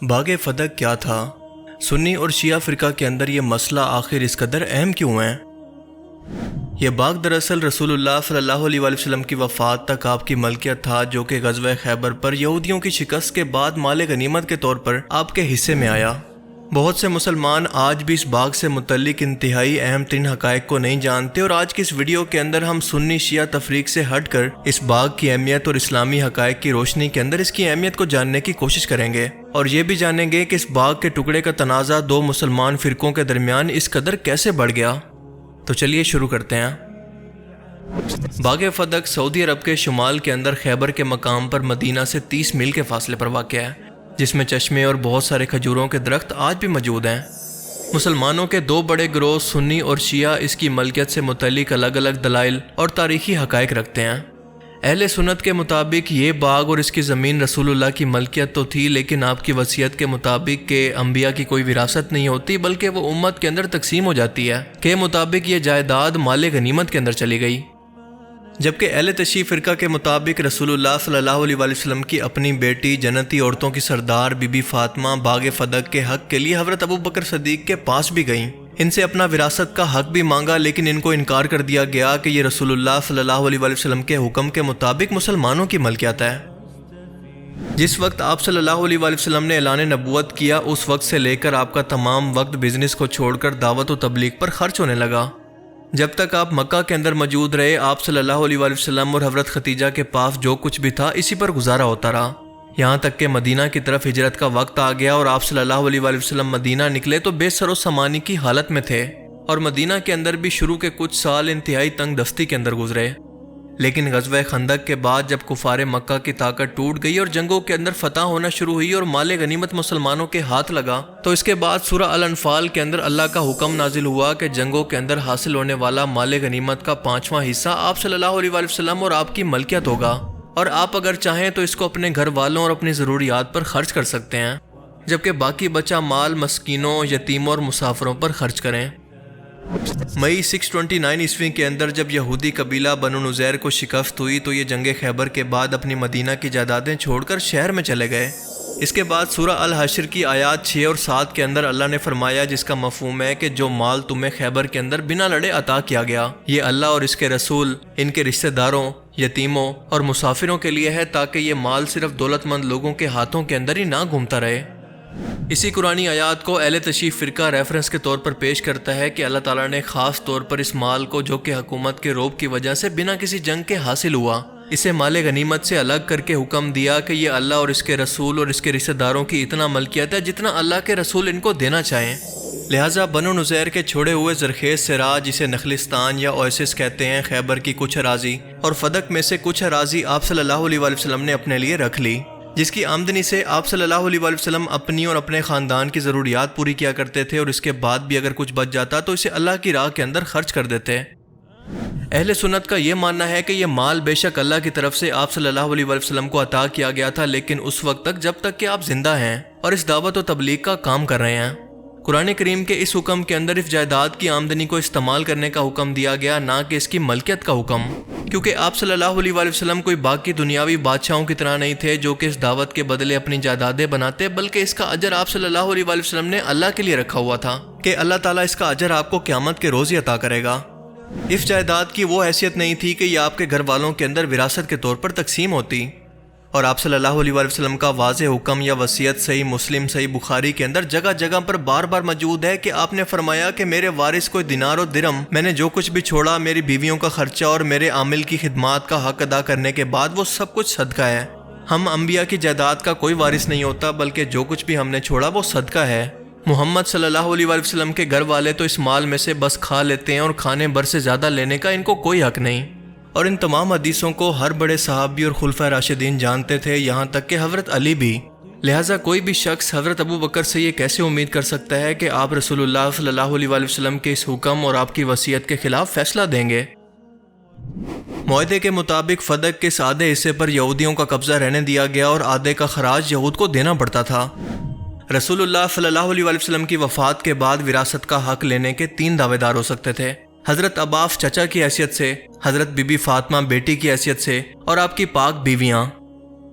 باغ فدق کیا تھا؟ سنی اور شیعہ فرقہ کے اندر یہ مسئلہ آخر اس قدر اہم کیوں ہے؟ یہ باغ دراصل رسول اللہ صلی اللہ علیہ وآلہ وسلم کی وفات تک آپ کی ملکیت تھا، جو کہ غزوہ خیبر پر یہودیوں کی شکست کے بعد مال غنیمت کے طور پر آپ کے حصے میں آیا۔ بہت سے مسلمان آج بھی اس باغ سے متعلق انتہائی اہم ترین حقائق کو نہیں جانتے، اور آج کی اس ویڈیو کے اندر ہم سنی شیعہ تفریق سے ہٹ کر اس باغ کی اہمیت اور اسلامی حقائق کی روشنی کے اندر اس کی اہمیت کو جاننے کی کوشش کریں گے، اور یہ بھی جانیں گے کہ اس باغ کے ٹکڑے کا تنازع دو مسلمان فرقوں کے درمیان اس قدر کیسے بڑھ گیا۔ تو چلیے شروع کرتے ہیں۔ باغ فدق سعودی عرب کے شمال کے اندر خیبر کے مقام پر مدینہ سے 30 میل کے فاصلے پر واقع ہے، جس میں چشمے اور بہت سارے کھجوروں کے درخت آج بھی موجود ہیں۔ مسلمانوں کے دو بڑے گروہ سنی اور شیعہ اس کی ملکیت سے متعلق الگ الگ دلائل اور تاریخی حقائق رکھتے ہیں۔ اہل سنت کے مطابق یہ باغ اور اس کی زمین رسول اللہ کی ملکیت تو تھی، لیکن آپ کی وصیت کے مطابق کہ انبیاء کی کوئی وراثت نہیں ہوتی بلکہ وہ امت کے اندر تقسیم ہو جاتی ہے، کے مطابق یہ جائیداد مال غنیمت کے اندر چلی گئی۔ جبکہ اہل تشیع فرقہ کے مطابق رسول اللہ صلی اللہ علیہ وآلہ وسلم کی اپنی بیٹی جنتی عورتوں کی سردار بی بی فاطمہ باغ فدق کے حق کے لیے حضرت ابو بکر صدیق کے پاس بھی گئیں، ان سے اپنا وراثت کا حق بھی مانگا، لیکن ان کو انکار کر دیا گیا کہ یہ رسول اللہ صلی اللہ علیہ وآلہ وسلم کے حکم کے مطابق مسلمانوں کی ملکیت ہے۔ جس وقت آپ صلی اللہ علیہ وآلہ وسلم نے اعلان نبوت کیا، اس وقت سے لے کر آپ کا تمام وقت بزنس کو چھوڑ کر دعوت و تبلیغ پر خرچ ہونے لگا۔ جب تک آپ مکہ کے اندر موجود رہے، آپ صلی اللہ علیہ وآلہ وسلم اور حضرت ختیجہ کے پاس جو کچھ بھی تھا اسی پر گزارا ہوتا رہا، یہاں تک کہ مدینہ کی طرف ہجرت کا وقت آ گیا اور آپ صلی اللہ علیہ وآلہ وسلم مدینہ نکلے تو بے سر و سامانی کی حالت میں تھے، اور مدینہ کے اندر بھی شروع کے کچھ سال انتہائی تنگ دستی کے اندر گزرے۔ لیکن غزوہ خندق کے بعد جب کفار مکہ کی طاقت ٹوٹ گئی اور جنگوں کے اندر فتح ہونا شروع ہوئی اور مال غنیمت مسلمانوں کے ہاتھ لگا، تو اس کے بعد سورہ الانفال کے اندر اللہ کا حکم نازل ہوا کہ جنگوں کے اندر حاصل ہونے والا مال غنیمت کا 5واں حصہ آپ صلی اللہ علیہ وآلہ وسلم اور آپ کی ملکیت ہوگا، اور آپ اگر چاہیں تو اس کو اپنے گھر والوں اور اپنی ضروریات پر خرچ کر سکتے ہیں، جبکہ باقی بچا مال مسکینوں، یتیموں اور مسافروں پر خرچ کریں۔ مئی 629 عیسوی کے اندر جب یہودی قبیلہ بنو نذیر کو شکست ہوئی تو یہ جنگ خیبر کے بعد اپنی مدینہ کی جائیدادیں چھوڑ کر شہر میں چلے گئے۔ اس کے بعد سورہ الحشر کی آیات 6 اور 7 کے اندر اللہ نے فرمایا، جس کا مفہوم ہے کہ جو مال تمہیں خیبر کے اندر بنا لڑے عطا کیا گیا، یہ اللہ اور اس کے رسول، ان کے رشتہ داروں، یتیموں اور مسافروں کے لیے ہے، تاکہ یہ مال صرف دولت مند لوگوں کے ہاتھوں کے اندر ہی نہ گھومتا رہے۔ اسی قرآنی آیات کو اہل تشیع فرقہ ریفرنس کے طور پر پیش کرتا ہے کہ اللہ تعالیٰ نے خاص طور پر اس مال کو، جو کہ حکومت کے رعب کی وجہ سے بنا کسی جنگ کے حاصل ہوا، اسے مال غنیمت سے الگ کر کے حکم دیا کہ یہ اللہ اور اس کے رسول اور اس کے رشتہ داروں کی اتنا ملکیت ہے جتنا اللہ کے رسول ان کو دینا چاہیں۔ لہٰذا بنو نذیر کے چھوڑے ہوئے زرخیز صحرا، جسے نخلستان یا اویسس کہتے ہیں، خیبر کی کچھ اراضی اور فدق میں سے کچھ اراضی آپ صلی اللہ علیہ وآلہ وسلم نے اپنے لیے رکھ لی، جس کی آمدنی سے آپ صلی اللہ علیہ وآلہ وسلم اپنی اور اپنے خاندان کی ضروریات پوری کیا کرتے تھے، اور اس کے بعد بھی اگر کچھ بچ جاتا تو اسے اللہ کی راہ کے اندر خرچ کر دیتے۔ اہل سنت کا یہ ماننا ہے کہ یہ مال بے شک اللہ کی طرف سے آپ صلی اللہ علیہ وآلہ وسلم کو عطا کیا گیا تھا، لیکن اس وقت تک جب تک کہ آپ زندہ ہیں اور اس دعوت و تبلیغ کا کام کر رہے ہیں۔ قرآن کریم کے اس حکم کے اندر اس جائیداد کی آمدنی کو استعمال کرنے کا حکم دیا گیا، نہ کہ اس کی ملکیت کا حکم، کیونکہ آپ صلی اللہ علیہ وآلہ وسلم کوئی باقی دنیاوی بادشاہوں کی طرح نہیں تھے جو کہ اس دعوت کے بدلے اپنی جائیدادیں بناتے، بلکہ اس کا اجر آپ صلی اللہ علیہ وآلہ وسلم نے اللہ کے لیے رکھا ہوا تھا کہ اللہ تعالیٰ اس کا اجر آپ کو قیامت کے روز ہی عطا کرے گا۔ اس جائیداد کی وہ حیثیت نہیں تھی کہ یہ آپ کے گھر والوں کے اندر وراثت کے طور پر تقسیم ہوتی، اور آپ صلی اللہ علیہ وآلہ وسلم کا واضح حکم یا وصیت صحیح مسلم، صحیح بخاری کے اندر جگہ جگہ پر بار بار موجود ہے کہ آپ نے فرمایا کہ میرے وارث کو دینار و درہم، میں نے جو کچھ بھی چھوڑا، میری بیویوں کا خرچہ اور میرے عامل کی خدمات کا حق ادا کرنے کے بعد وہ سب کچھ صدقہ ہے۔ ہم انبیاء کی جائیداد کا کوئی وارث نہیں ہوتا، بلکہ جو کچھ بھی ہم نے چھوڑا وہ صدقہ ہے۔ محمد صلی اللہ علیہ وآلہ وسلم کے گھر والے تو اس مال میں سے بس کھا لیتے ہیں، اور کھانے بھر سے زیادہ لینے کا ان کو کوئی حق نہیں۔ اور ان تمام حدیثوں کو ہر بڑے صحابی اور خلفائے راشدین جانتے تھے، یہاں تک کہ حضرت علی بھی۔ لہٰذا کوئی بھی شخص حضرت ابو بکر سے یہ کیسے امید کر سکتا ہے کہ آپ رسول اللہ صلی اللہ علیہ وآلہ وسلم کے اس حکم اور آپ کی وصیت کے خلاف فیصلہ دیں گے؟ معاہدے کے مطابق فدق کے اس آدھے حصے پر یہودیوں کا قبضہ رہنے دیا گیا اور آدھے کا خراج یہود کو دینا پڑتا تھا۔ رسول اللہ صلی اللہ علیہ وآلہ وسلم کی وفات کے بعد وراثت کا حق لینے کے 3 دعوے دار ہو سکتے تھے، حضرت عباس چچا کی حیثیت سے، حضرت بی بی فاطمہ بیٹی کی حیثیت سے، اور آپ کی پاک بیویاں۔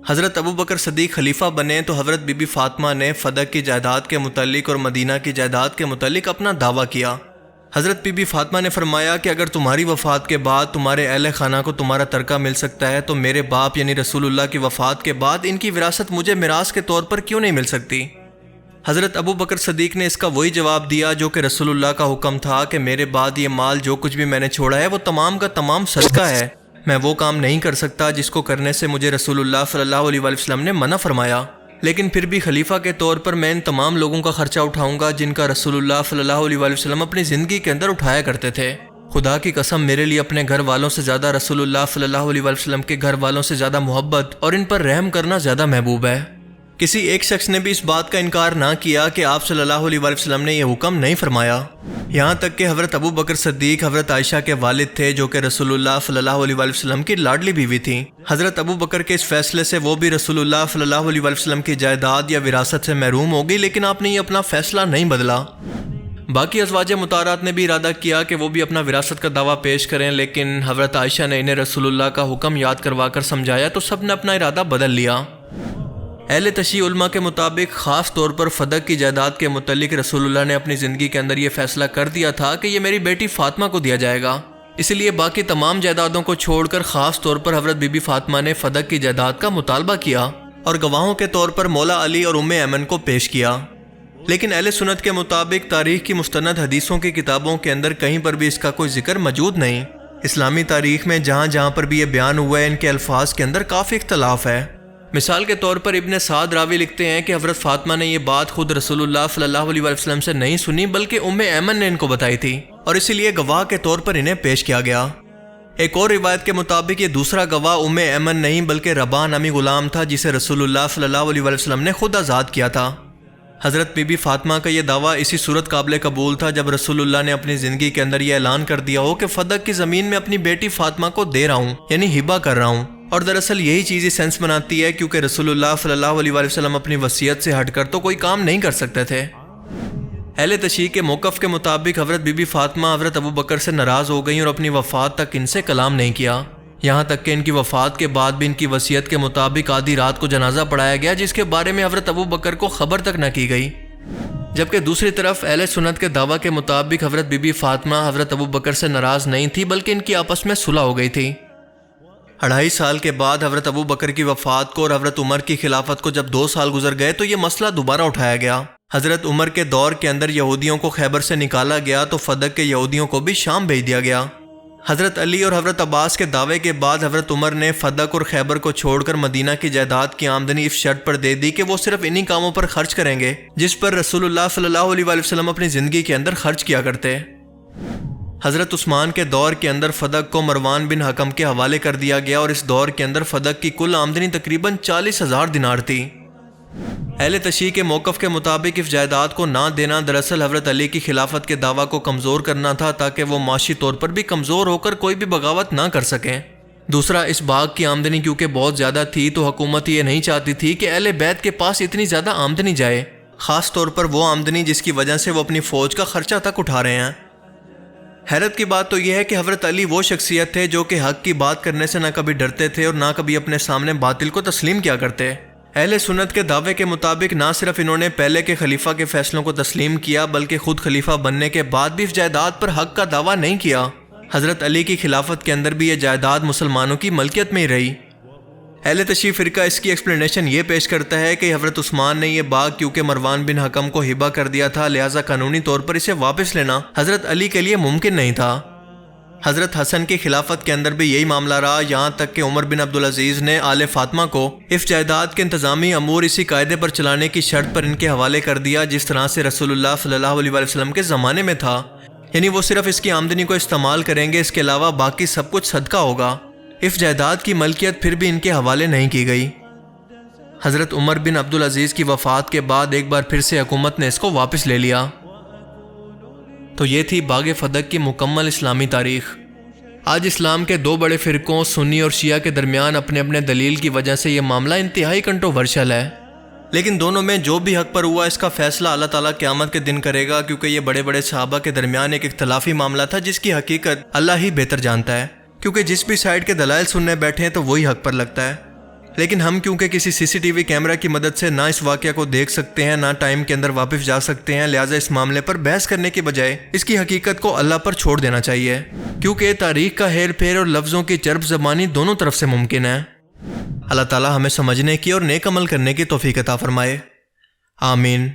حضرت ابو بکر صدیق خلیفہ بنے تو حضرت بی بی فاطمہ نے فدق کی جائیداد کے متعلق اور مدینہ کی جائیداد کے متعلق اپنا دعویٰ کیا۔ حضرت بی بی فاطمہ نے فرمایا کہ اگر تمہاری وفات کے بعد تمہارے اہل خانہ کو تمہارا ترکہ مل سکتا ہے تو میرے باپ یعنی رسول اللہ کی وفات کے بعد ان کی وراثت مجھے میراث کے طور پر کیوں نہیں مل سکتی؟ حضرت ابو بکر صدیق نے اس کا وہی جواب دیا جو کہ رسول اللہ کا حکم تھا کہ میرے بعد یہ مال جو کچھ بھی میں نے چھوڑا ہے وہ تمام کا تمام صدقہ ہے، میں وہ کام نہیں کر سکتا جس کو کرنے سے مجھے رسول اللہ صلی اللہ علیہ وآلہ وسلم نے منع فرمایا، لیکن پھر بھی خلیفہ کے طور پر میں ان تمام لوگوں کا خرچہ اٹھاؤں گا جن کا رسول اللہ صلی اللہ علیہ وآلہ وسلم اپنی زندگی کے اندر اٹھایا کرتے تھے۔ خدا کی قسم میرے لیے اپنے گھر والوں سے زیادہ رسول اللہ صلی اللہ علیہ وآلہ وسلم کے گھر والوں سے زیادہ محبت اور ان پر رحم کرنا زیادہ محبوب ہے۔ کسی ایک شخص نے بھی اس بات کا انکار نہ کیا کہ آپ صلی اللہ علیہ وآلہ وسلم نے یہ حکم نہیں فرمایا، یہاں تک کہ حضرت ابو بکر صدیق حضرت عائشہ کے والد تھے جو کہ رسول اللہ صلی اللہ علیہ وآلہ وسلم کی لاڈلی بیوی تھیں۔ حضرت ابو بکر کے اس فیصلے سے وہ بھی رسول اللہ صلی اللہ علیہ وآلہ وسلم کی جائیداد یا وراثت سے محروم ہو گئی، لیکن آپ نے یہ اپنا فیصلہ نہیں بدلا۔ باقی ازواج مطہرات نے بھی ارادہ کیا کہ وہ بھی اپنا وراثت کا دعویٰ پیش کریں، لیکن حضرت عائشہ نے انہیں رسول اللہ کا حکم یاد کروا کر سمجھایا تو سب نے اپنا ارادہ بدل لیا۔ اہل تشیع علماء کے مطابق خاص طور پر فدق کی جائیداد کے متعلق رسول اللہ نے اپنی زندگی کے اندر یہ فیصلہ کر دیا تھا کہ یہ میری بیٹی فاطمہ کو دیا جائے گا، اس لیے باقی تمام جائیدادوں کو چھوڑ کر خاص طور پر حضرت بی بی فاطمہ نے فدق کی جائیداد کا مطالبہ کیا اور گواہوں کے طور پر مولا علی اور ام ایمن کو پیش کیا۔ لیکن اہل سنت کے مطابق تاریخ کی مستند حدیثوں کی کتابوں کے اندر کہیں پر بھی اس کا کوئی ذکر موجود نہیں۔ اسلامی تاریخ میں جہاں جہاں پر بھی یہ بیان ہوا ہے ان کے الفاظ کے اندر کافی اختلاف ہے۔ مثال کے طور پر ابن سعد راوی لکھتے ہیں کہ حضرت فاطمہ نے یہ بات خود رسول اللہ صلی اللہ علیہ وسلم سے نہیں سنی بلکہ ام ایمن نے ان کو بتائی تھی اور اسی لیے گواہ کے طور پر انہیں پیش کیا گیا۔ ایک اور روایت کے مطابق یہ دوسرا گواہ ام ایمن نہیں بلکہ رباح نامی غلام تھا جسے رسول اللہ صلی اللہ علیہ وسلم نے خود آزاد کیا تھا۔ حضرت بی بی فاطمہ کا یہ دعویٰ اسی صورت قابل قبول تھا جب رسول اللہ نے اپنی زندگی کے اندر یہ اعلان کر دیا ہو کہ فدق کی زمین میں اپنی بیٹی فاطمہ کو دے رہا ہوں، یعنی ہبہ کر رہا ہوں، اور دراصل یہی چیز ہی سینس بناتی ہے کیونکہ رسول اللہ صلی اللہ علیہ وسلم اپنی وصیت سے ہٹ کر تو کوئی کام نہیں کر سکتے تھے۔ اہل تشیع کے موقف کے مطابق حضرت بی بی فاطمہ حضرت ابو بکر سے ناراض ہو گئیں اور اپنی وفات تک ان سے کلام نہیں کیا، یہاں تک کہ ان کی وفات کے بعد بھی ان کی وصیت کے مطابق آدھی رات کو جنازہ پڑھایا گیا جس کے بارے میں حضرت ابو بکر کو خبر تک نہ کی گئی، جبکہ دوسری طرف اہل سنت کے دعویٰ کے مطابق حضرت بی بی فاطمہ حضرت ابو بکر سے ناراض نہیں تھی بلکہ ان کی آپس میں صلح ہو گئی تھی۔ 2.5 سال کے بعد حضرت ابو بکر کی وفات کو اور حضرت عمر کی خلافت کو جب 2 سال گزر گئے تو یہ مسئلہ دوبارہ اٹھایا گیا۔ حضرت عمر کے دور کے اندر یہودیوں کو خیبر سے نکالا گیا تو فدق کے یہودیوں کو بھی شام بھیج دیا گیا۔ حضرت علی اور حضرت عباس کے دعوے کے بعد حضرت عمر نے فدق اور خیبر کو چھوڑ کر مدینہ کی جائیداد کی آمدنی اس شرط پر دے دی کہ وہ صرف انہی کاموں پر خرچ کریں گے جس پر رسول اللہ صلی اللہ علیہ وآلہ وسلم اپنی زندگی کے اندر خرچ کیا کرتے۔ حضرت عثمان کے دور کے اندر فدق کو مروان بن حکم کے حوالے کر دیا گیا اور اس دور کے اندر فدق کی کل آمدنی تقریباً 40,000 دینار تھی۔ اہل تشیع کے موقف کے مطابق اس جائیداد کو نہ دینا دراصل حضرت علی کی خلافت کے دعویٰ کو کمزور کرنا تھا تاکہ وہ معاشی طور پر بھی کمزور ہو کر کوئی بھی بغاوت نہ کر سکیں۔ دوسرا، اس باغ کی آمدنی کیونکہ بہت زیادہ تھی تو حکومت یہ نہیں چاہتی تھی کہ اہل بیت کے پاس اتنی زیادہ آمدنی جائے، خاص طور پر وہ آمدنی جس کی وجہ سے وہ اپنی فوج کا خرچہ تک اٹھا رہے ہیں۔ حیرت کی بات تو یہ ہے کہ حضرت علی وہ شخصیت تھے جو کہ حق کی بات کرنے سے نہ کبھی ڈرتے تھے اور نہ کبھی اپنے سامنے باطل کو تسلیم کیا کرتے۔ اہل سنت کے دعوے کے مطابق نہ صرف انہوں نے پہلے کے خلیفہ کے فیصلوں کو تسلیم کیا بلکہ خود خلیفہ بننے کے بعد بھی اس جائیداد پر حق کا دعویٰ نہیں کیا۔ حضرت علی کی خلافت کے اندر بھی یہ جائیداد مسلمانوں کی ملکیت میں ہی رہی۔ اہل تشیع فرقہ اس کی ایکسپلینیشن یہ پیش کرتا ہے کہ حضرت عثمان نے یہ باغ کیونکہ مروان بن حکم کو ہبہ کر دیا تھا لہٰذا قانونی طور پر اسے واپس لینا حضرت علی کے لیے ممکن نہیں تھا۔ حضرت حسن کی خلافت کے اندر بھی یہی معاملہ رہا، یہاں تک کہ عمر بن عبدالعزیز نے آل فاطمہ کو اس جائیداد کے انتظامی امور اسی قاعدے پر چلانے کی شرط پر ان کے حوالے کر دیا جس طرح سے رسول اللہ صلی اللہ علیہ وسلم کے زمانے میں تھا، یعنی وہ صرف اس کی آمدنی کو استعمال کریں گے، اس کے علاوہ باقی سب کچھ صدقہ ہوگا۔ اس جائیداد کی ملکیت پھر بھی ان کے حوالے نہیں کی گئی۔ حضرت عمر بن عبدالعزیز کی وفات کے بعد ایک بار پھر سے حکومت نے اس کو واپس لے لیا۔ تو یہ تھی باغ فدق کی مکمل اسلامی تاریخ۔ آج اسلام کے 2 بڑے فرقوں سنی اور شیعہ کے درمیان اپنے اپنے دلیل کی وجہ سے یہ معاملہ انتہائی کنٹروورشل ہے، لیکن دونوں میں جو بھی حق پر ہوا اس کا فیصلہ اللہ تعالیٰ قیامت کے دن کرے گا، کیونکہ یہ بڑے بڑے صحابہ کے درمیان ایک اختلافی معاملہ تھا جس کی حقیقت اللہ ہی بہتر جانتا ہے، کیونکہ جس بھی سائیڈ کے دلائل سننے بیٹھے ہیں تو وہی حق پر لگتا ہے۔ لیکن ہم کیونکہ کسی CCTV کیمرہ کی مدد سے نہ اس واقعہ کو دیکھ سکتے ہیں، نہ ٹائم کے اندر واپس جا سکتے ہیں، لہٰذا اس معاملے پر بحث کرنے کے بجائے اس کی حقیقت کو اللہ پر چھوڑ دینا چاہیے، کیونکہ تاریخ کا ہیر پھیر اور لفظوں کی چرب زبانی دونوں طرف سے ممکن ہے۔ اللہ تعالی ہمیں سمجھنے کی اور نیک عمل کرنے کی توفیق عطا فرمائے، آمین۔